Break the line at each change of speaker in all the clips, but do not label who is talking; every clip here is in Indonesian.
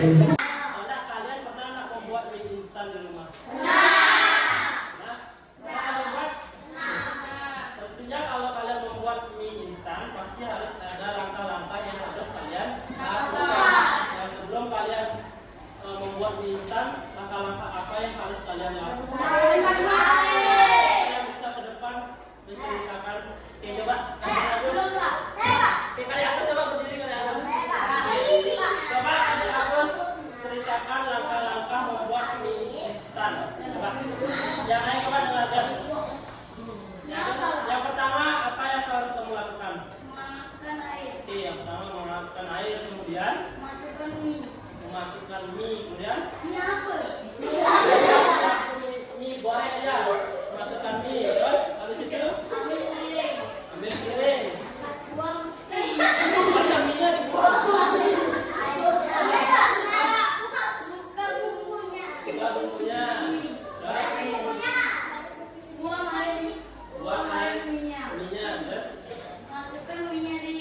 Kalian pernah nggak membuat mie instan di rumah? Tentunya kalau kalian membuat mie instan pasti harus ada langkah-langkah yang harus kalian lakukan. Nah, sebelum kalian membuat mie instan, langkah-langkah apa yang harus kalian lakukan? Kalian bisa ke depan menceritakan. Oke, coba. Oke, kalian Agus coba berdiri kalian Agus. Coba kalian Agus ceritakan langkah-langkah membuat mie instan. Coba. Yang lain coba dengarkan. Yang pertama apa yang harus kamu lakukan?
Memasukkan air.
Oke, yang pertama memasukkan air, kemudian
Masukkan mie.
memasukkan mie, kemudian
Ini apa?
mie goreng aja. Masukkan mie, terus habis itu
Ambil piring.
ambil piring.
Buang.
Banyak mie-nya dibuang.
Buka bumbunya.
Buka bumbunya. Terus
Buang air.
buang air
mie-nya.
mie-nya, terus
Masukkan mie-nya di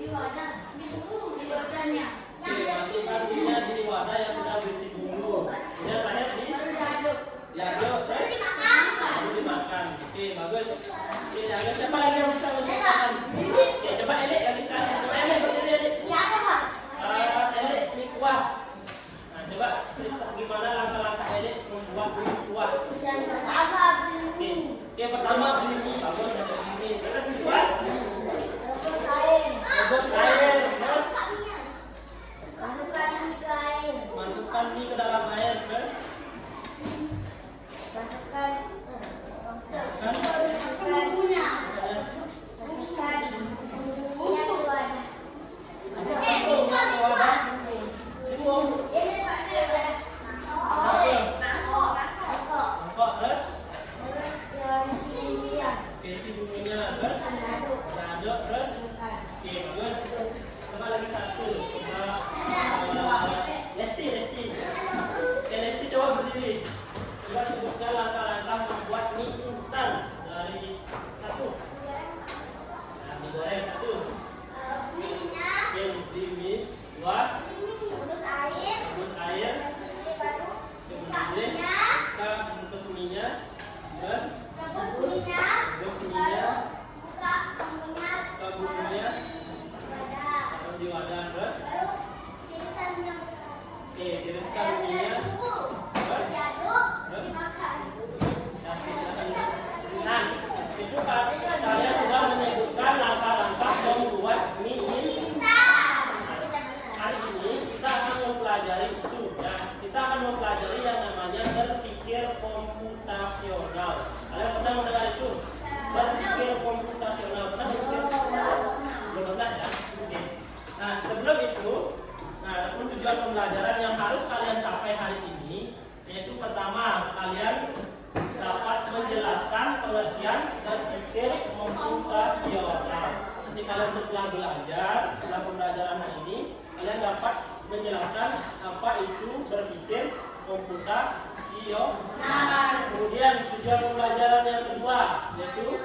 wadah. Di wadahnya.
oke, masukkan mie-nya di wadah yang sudah berisi bumbu. Kemudian terakhir
Baru diaduk.
diaduk, terus baru dimakan. Oke, bagus. Oke, ada siapa lagi yang bisa menceritakan? Oke, coba Elik lagi sekali. Coba Elik berdiri Elik. Elik ini kuah. Nah, coba cerita gimana langkah-langkah Elik membuat mie kuah. Oke, pertama beli mie, bagus dapat mie. Terus kedua, rebus air. Terus masukkan mie ke dalam air. Terus masukkan
Bumbunya.
masukkan ke wadah. Dibuang. Mangkok. Terus isi bumbunya. Terus diaduk. Terus oke, bagus. Coba lagi satu. Coba Lesti. Oke, Lesti coba berdiri. Coba sebutkan langkah-langkah membuat mie instan dari satu. Nah, mie goreng satu. Oke, beli mie. Dua, rebus air. Kemudian kita bungkus mie-nya. Terus rebus mie-nya. Buka bumbunya. Taruh di wadah. Terus oke, tiriskan mie-nya. Terus nah, itu kalian sudah menyebutkan langkah-langkah membuat mie instan. Hari ini kita akan mempelajari itu ya. Kita akan mempelajari yang namanya berpikir komputasional. Kalian pernah mendengar itu? Berpikir komputasional. Pernah dengar? Belum pernah ya? Oke. Nah, sebelum itu, adapun tujuan pembelajaran yang harus kalian capai hari ini, yaitu pertama, kalian dapat menjelaskan pengertian berpikir komputasional. Nanti kalian setelah belajar, setelah pembelajaran hari ini, kalian dapat menjelaskan apa itu berpikir komputasional. Kemudian tujuan pembelajaran yang kedua, yaitu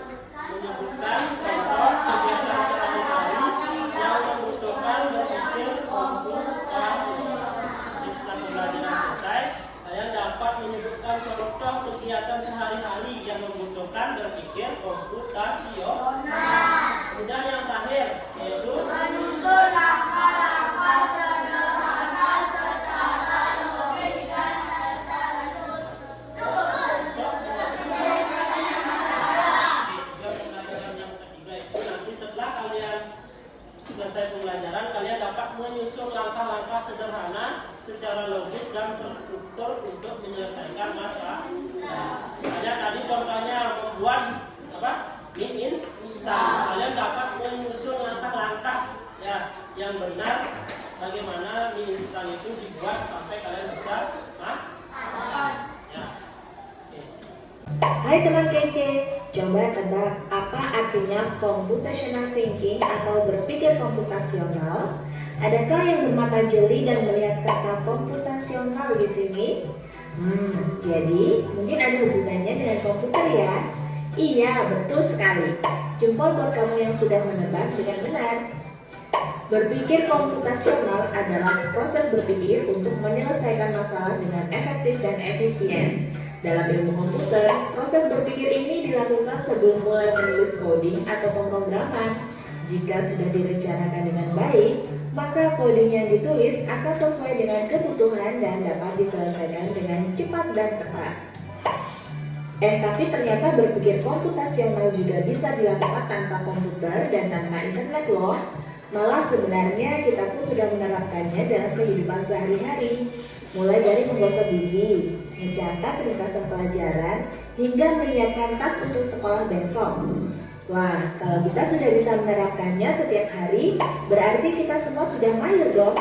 menyebutkan contoh kegiatan sehari-hari yang membutuhkan berpikir komputasional. Jadi setelah pembelajaran selesai, kalian dapat menyebutkan contoh kegiatan sehari-hari yang membutuhkan berpikir komputasional. Kemudian yang terakhir yaitu
Menyusun langkah-langkah sederhana secara logis dan terstruktur.
Setelah kalian selesai pembelajaran, kalian dapat menyusun langkah-langkah sederhana secara logis dan terstruktur untuk menyelesaikan masalah. Kalian tadi contohnya membuat mie instan. Kalian dapat menyusun langkah-langkah ya yang benar bagaimana mie instan itu dibuat sampai kalian bisa
Hai teman kece, coba tebak apa artinya computational thinking atau berpikir komputasional? Adakah yang bermata jeli dan melihat kata komputasional di sini? Jadi mungkin ada hubungannya dengan komputer ya? Iya, betul sekali. Jempol buat kamu yang sudah menebak dengan benar. Berpikir komputasional adalah proses berpikir untuk menyelesaikan masalah dengan efektif dan efisien. Dalam ilmu komputer, proses berpikir ini dilakukan sebelum mulai menulis coding atau pemrograman. Jika sudah direncanakan dengan baik, maka coding yang ditulis akan sesuai dengan kebutuhan dan dapat diselesaikan dengan cepat dan tepat. Tapi ternyata berpikir komputasional juga bisa dilakukan tanpa komputer dan tanpa internet loh. Malah sebenarnya kita pun sudah menerapkannya dalam kehidupan sehari-hari. Mulai dari menggosok gigi, mencatat ringkasan pelajaran, hingga menyiapkan tas untuk sekolah besok. Wah, kalau kita sudah bisa menerapkannya setiap hari, berarti kita semua sudah mahir dong.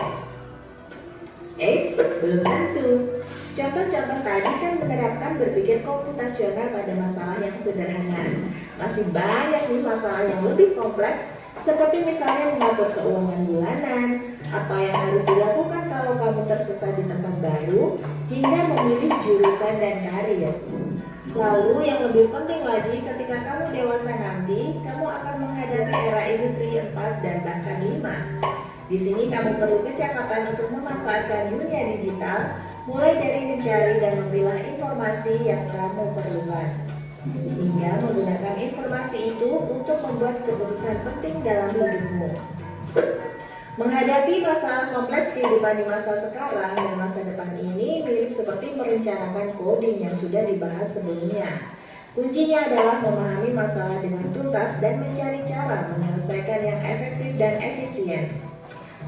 Belum tentu. Contoh-contoh tadi kan menerapkan berpikir komputasional pada masalah yang sederhana. Masih banyak nih masalah yang lebih kompleks, seperti misalnya mengatur keuangan bulanan, apa yang harus dilakukan kalau kamu tersesat di tempat baru, hingga memilih jurusan dan karir. Lalu yang lebih penting lagi, ketika kamu dewasa nanti, kamu akan menghadapi era industri 4 dan bahkan 5. Di sini kamu perlu kecakapan untuk memanfaatkan dunia digital, mulai dari mencari dan memilah informasi yang kamu perlukan, hingga menggunakan informasi itu untuk membuat keputusan penting dalam hidupmu. Menghadapi masalah kompleks kehidupan di masa sekarang dan masa depan ini mirip seperti merencanakan coding yang sudah dibahas sebelumnya. Kuncinya adalah memahami masalah dengan tuntas dan mencari cara menyelesaikan yang efektif dan efisien.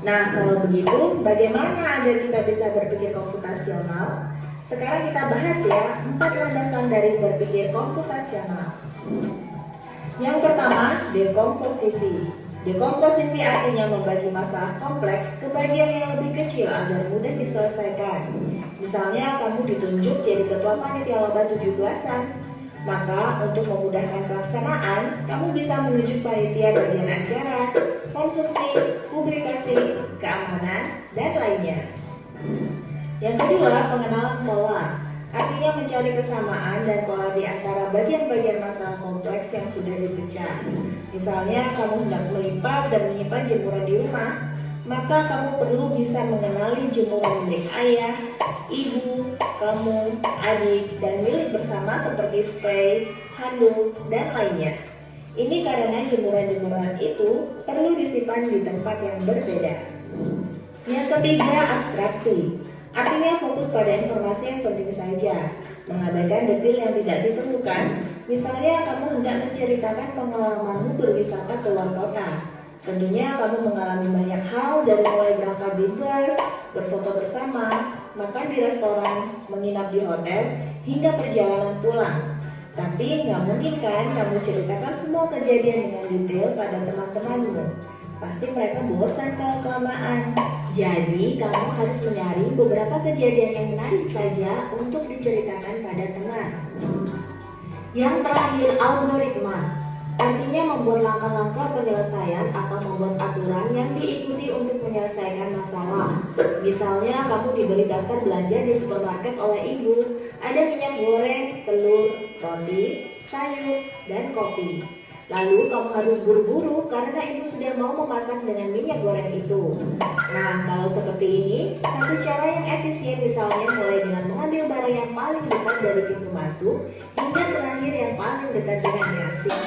Nah, kalau begitu, bagaimana agar kita bisa berpikir komputasional? Sekarang kita bahas ya, 4 landasan dari berpikir komputasional. Yang pertama, dekomposisi. Dekomposisi artinya membagi masalah kompleks ke bagian yang lebih kecil agar mudah diselesaikan. Misalnya, kamu ditunjuk jadi ketua panitia lomba 17-an. Maka, untuk memudahkan pelaksanaan, kamu bisa menunjuk panitia bagian acara, konsumsi, publikasi, keamanan, dan lainnya. Yang kedua, pengenalan pola. Artinya mencari kesamaan dan pola di antara bagian-bagian masalah kompleks yang sudah dipecah. Misalnya, kamu hendak melipat dan menyimpan jemuran di rumah, maka kamu perlu bisa mengenali jemuran milik ayah, ibu, kamu, adik, dan milik bersama seperti spray, handuk, dan lainnya. Ini karena jemuran-jemuran itu perlu disimpan di tempat yang berbeda. Yang ketiga, abstraksi. Artinya fokus pada informasi yang penting saja, mengabaikan detail yang tidak diperlukan. Misalnya, kamu hendak menceritakan pengalamanmu berwisata ke luar kota. Tentunya kamu mengalami banyak hal, dari mulai berangkat di bus, berfoto bersama, makan di restoran, menginap di hotel, hingga perjalanan pulang. Tapi nggak mungkin kan kamu ceritakan semua kejadian dengan detail pada teman-temanmu. Pasti mereka bosan kalau kelamaan. Jadi kamu harus menyaring beberapa kejadian yang menarik saja untuk diceritakan pada teman. Yang terakhir, algoritma. Artinya membuat langkah-langkah penyelesaian atau membuat aturan yang diikuti untuk menyelesaikan masalah. Misalnya, kamu diberi daftar belanja di supermarket oleh ibu. Ada minyak goreng, telur, roti, sayur, dan kopi. Lalu kamu harus buru-buru karena ibu sudah mau memasak dengan minyak goreng itu. Nah, kalau seperti ini, satu cara yang efisien misalnya mulai dengan mengambil barang yang paling dekat dari pintu masuk hingga terakhir yang paling dekat dengan kasir.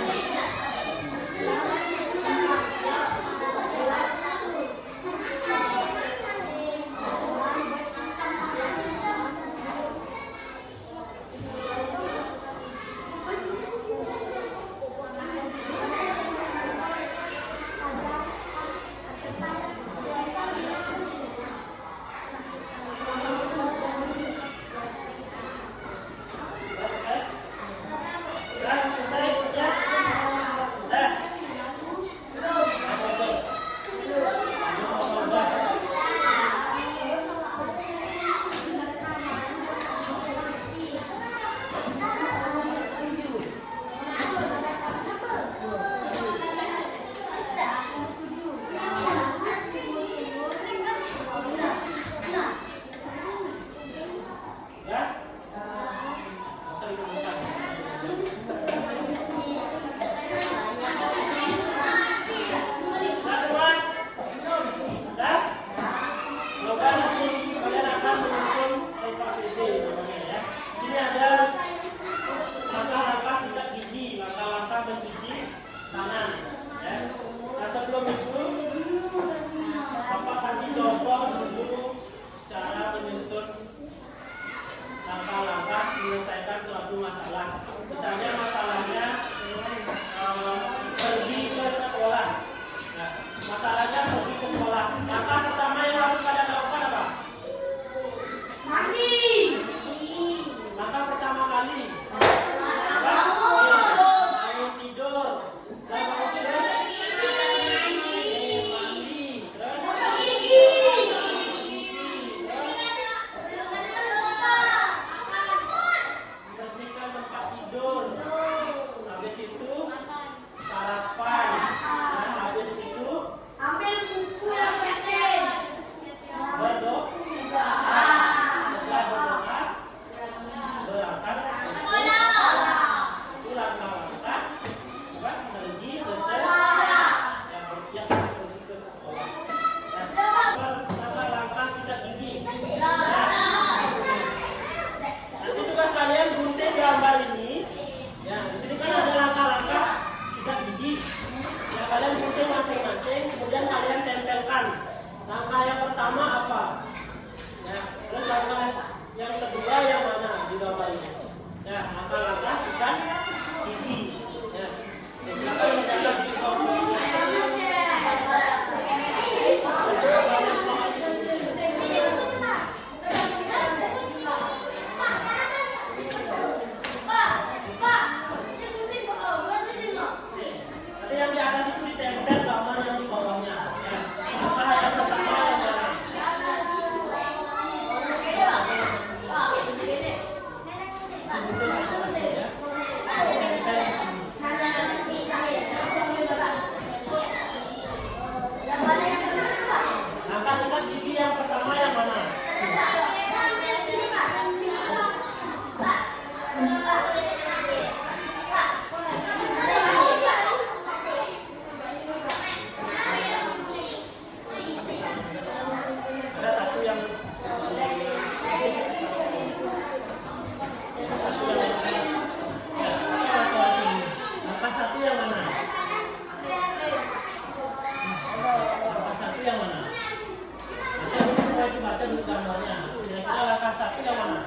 Misalnya masalahnya pergi ke sekolah. Nah, masalahnya pergi ke sekolah. Langkah pertama yang harus kalian lakukan apa?
Mandi.
Langkah pertama kali. Bangun tidur. Bangun tidur. Mandi. Terus bersihkan tempat tidur. Habis itu sarapan. Nah, habis itu
Ambil buku yang penting.
berdoa. Setelah berdoa, berangkat ke sekolah. Itu langkah-langkah buat pergi ke sekolah. Yang bersiap pergi ke sekolah. Langkah-langkah sikat gigi. Nanti tugas kalian gunting gambar ini. Ya, di sini kan ada langkah-langkah sikat gigi. Ya, kalian gunting masing-masing, kemudian kalian tempelkan. Langkah yang pertama apa? Ya, terus langkah yang kedua yang mana di gambar ini? Ya, langkah-langkah sikat gigi. Ya, silakan mencatat di kelompoknya. Nanti yang di atas itu ditempel gambar yang di bawahnya. Ya, langkah yang pertama yang mana? Langkah sikat gigi yang pertama yang mana? Ada satu yang langkah satu yang mana? Langkah satu yang mana? Baca dulu supaya dibaca dulu gambarnya. Kira-kira langkah satu yang mana?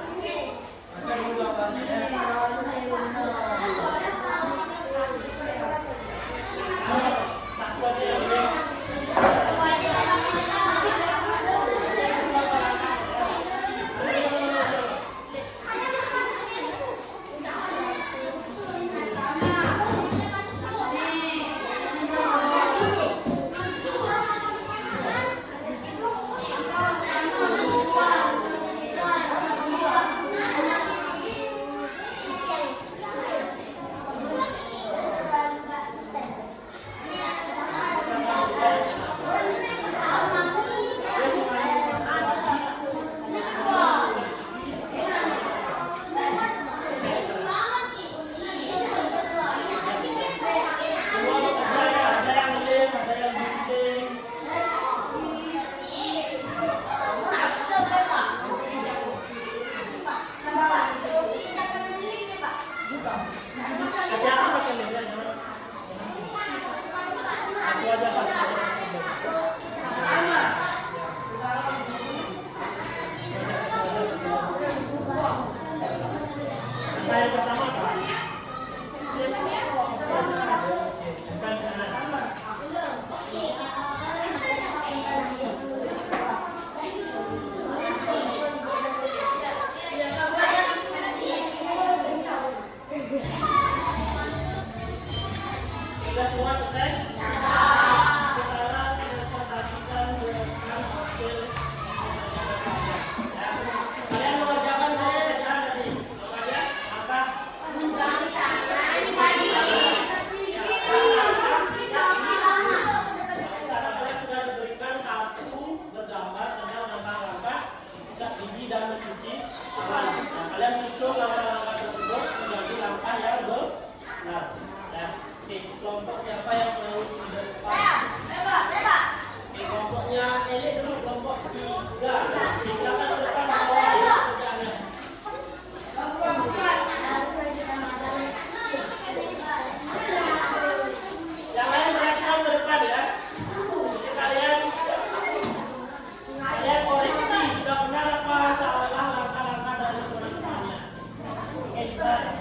Baca dulu gambarnya ya. Satu aja yang ini. Semua bekerja ya, ada yang ngelip, ada yang gunting. Kerja apa pakai meja jangan. Satu aja satu. Langkah yang pertama apa? Bukan sana. Sudah semua selesai? Sekarang presentasikan hasil. Ya. Kalian mengerjakan pekerjaan tadi. Apa aja? Langkah sana kalian sudah diberikan kartu bergambar tentang langkah-langkah sikat gigi dan mencuci tangan. Nah, kalian susun langkah-langkah tersebut menjadi langkah yang benar. Ya. Oke, kelompok siapa yang mau di depan? Oke, kelompoknya Eli dulu, kelompok 3. Silakan ke depan bawa pekerjaannya. Yang lain berangkat ke depan ya. Jadi kalian koreksi sudah benar apa salah langkah-langkah dari teman-temannya. Oke, sudah.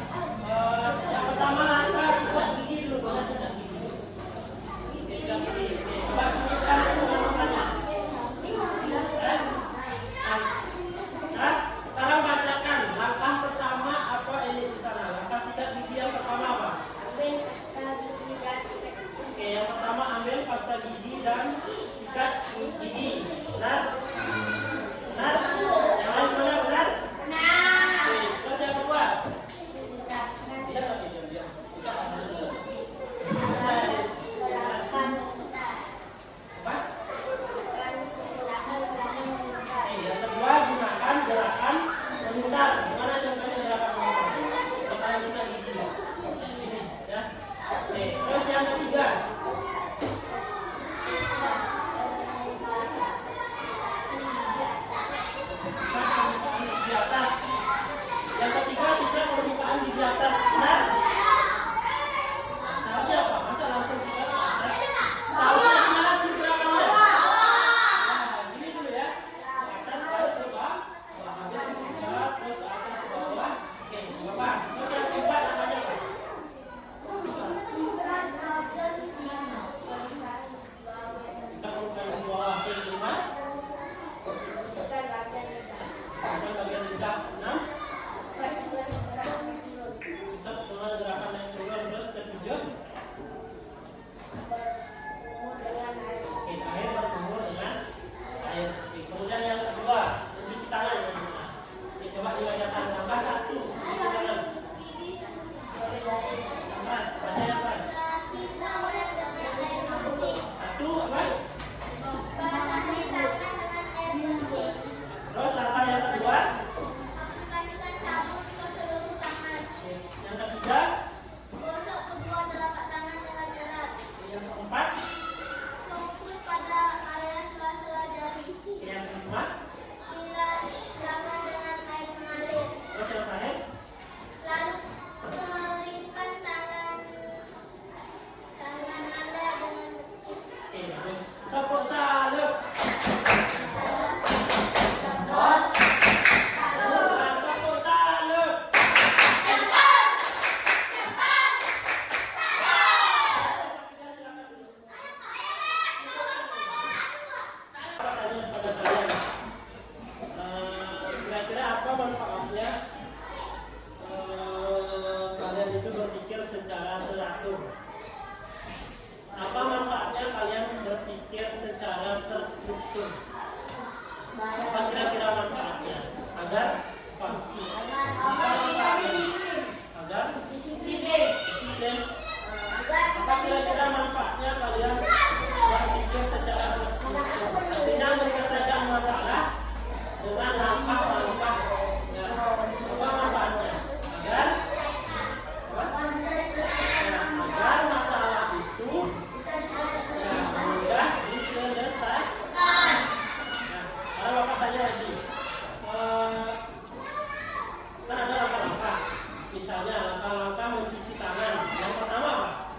Misalnya langkah-langkah mencuci tangan. Yang pertama apa?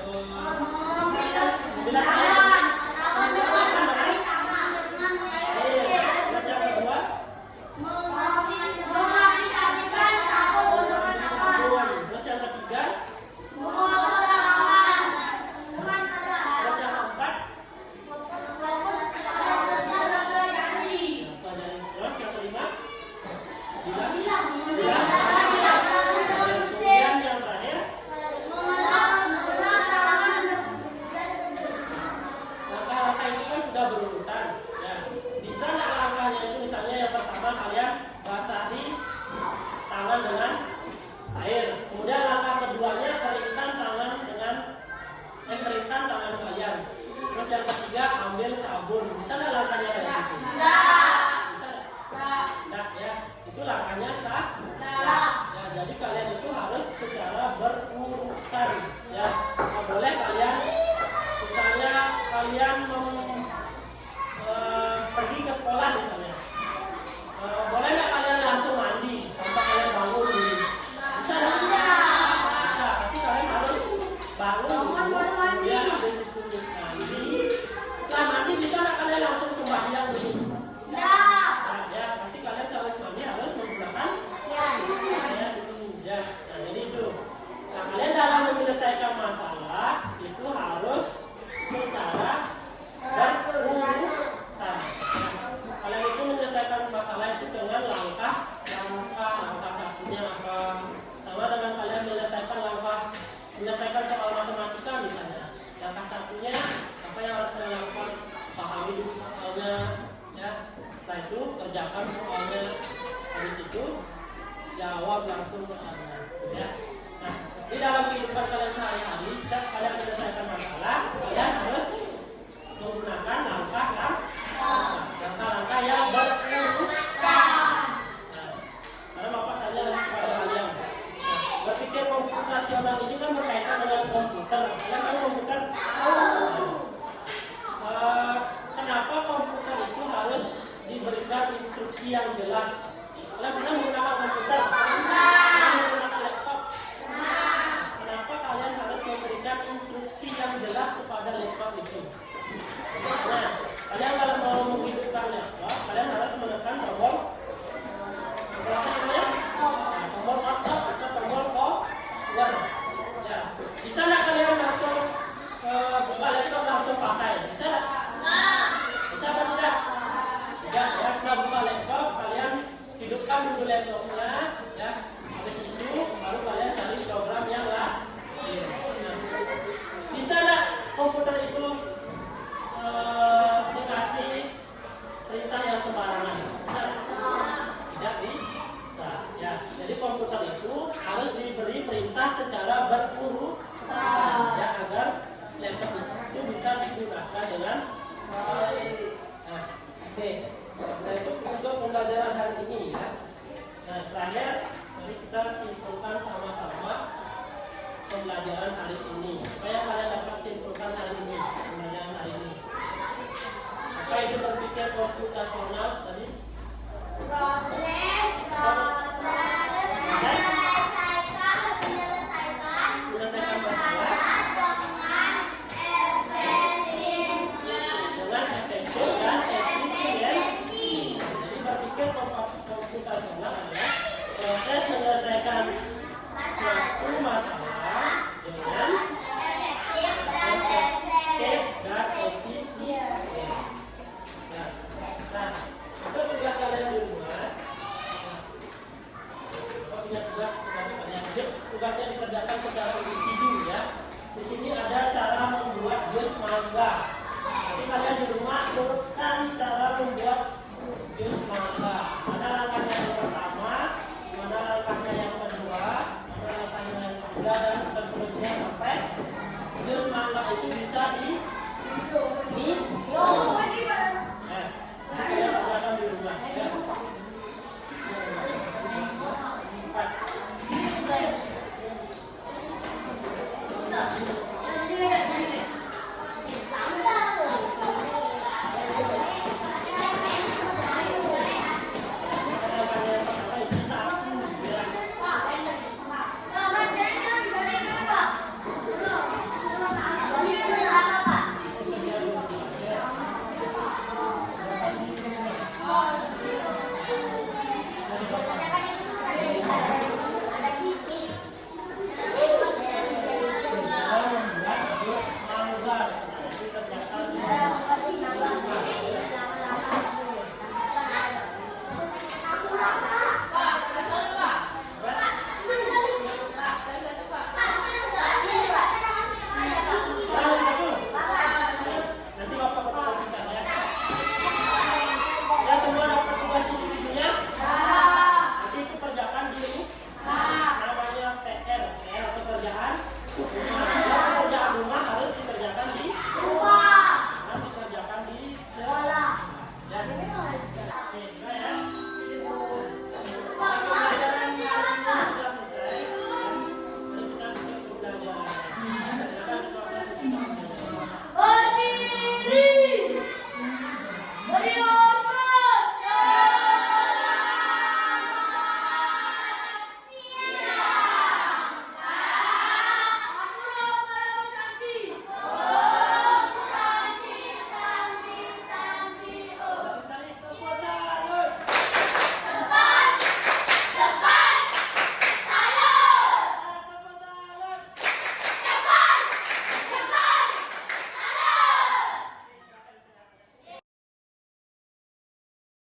Membilas tangan. Terus yang kedua? Terus yang ketiga? Terus yang keempat? Terus yang kelima? Bilas. Kemudian yang terakhir? Langkah-langkah ini kan sudah berurutan. Ya. Bisa nggak langkahnya itu misalnya yang pertama kalian basahi tangan dengan air. Kemudian langkah keduanya keringkan tangan kalian. Terus yang ketiga ambil sabun. Bisa nggak langkahnya kayak gitu? Bisa nggak? Nah, ya itu langkahnya sah. Ya, jadi kalian itu harus secara berurutan. Ya, nggak boleh kalian misalnya kalian pergi ke sekolah misalnya. Boleh nggak kalian langsung mandi tanpa kalian bangun dulu? Bisa nggak? Bisa. Pasti kalian harus bangun dulu, kemudian habis itu mandi. Setelah mandi bisa nggak kalian langsung sembahyang dulu? Nah, ya pasti kalian harus mandi harus menggunakan air dulu. Ya, nah jadi itu. Nah kalian dalam menyelesaikan masalah itu harus secara berurutan. Kalian itu menyelesaikan masalah itu dengan langkah satunya apa? Sama dengan kalian menyelesaikan soal matematika misalnya. Langkah satunya apa yang harus kalian lakukan? Pahami dulu soalnya, ya. Setelah itu kerjakan soalnya. Habis itu jawab langsung soalnya, ya. Nah, di dalam kehidupan kalian sehari-hari, setiap kalian menyelesaikan masalah, kalian harus menggunakan langkah-langkah yang berurutan. Nah, karena Bapak tanya kepada kalian, berpikir komputasional ini kan berkaitan dengan komputer. Kalian tahu komputer? Kenapa komputer itu harus diberikan instruksi yang jelas? Kalian pernah menggunakan komputer? Pernah menggunakan laptop? Kenapa kalian harus memberikan instruksi yang jelas kepada laptop itu? Nah, kalian kalau mau menghidupkan laptop, kalian harus menekan tombol apa namanya? Tombol on/off atau tombol power. Ya, bisa nggak kalian langsung buka laptop langsung pakai? Bisa nggak? Bisa apa tidak? Tidak. Ya, setelah buka laptop, kalian hidupkan dulu laptopnya, ya. Habis itu baru kalian cari program yang lain. Nah, bisa nggak komputer itu dikasih perintah yang sembarangan? Bisa? Tidak bisa. Ya, jadi komputer itu harus diberi perintah secara berurutan, ya, agar laptop itu bisa digunakan dengan baik. Nah, oke. Nah, itu untuk pembelajaran hari ini, ya. Nah, terakhir mari kita simpulkan sama-sama pembelajaran hari ini. Apa yang kalian dapat simpulkan hari ini? Pembelajaran hari ini. Apa itu berpikir komputasional tadi? Menyelesaikan masalah dengan efektif dan efisien. Jadi berpikir komputasional adalah proses menyelesaikan suatu masalah dengan efektif dan efisien. Nah, itu tugas kalian di rumah. Punya tugas kepada kalian. Jadi tugasnya dikerjakan secara individu, ya. Di sini ada cara membuat jus mangga. Jadi kalian di rumah turutkan cara membuat jus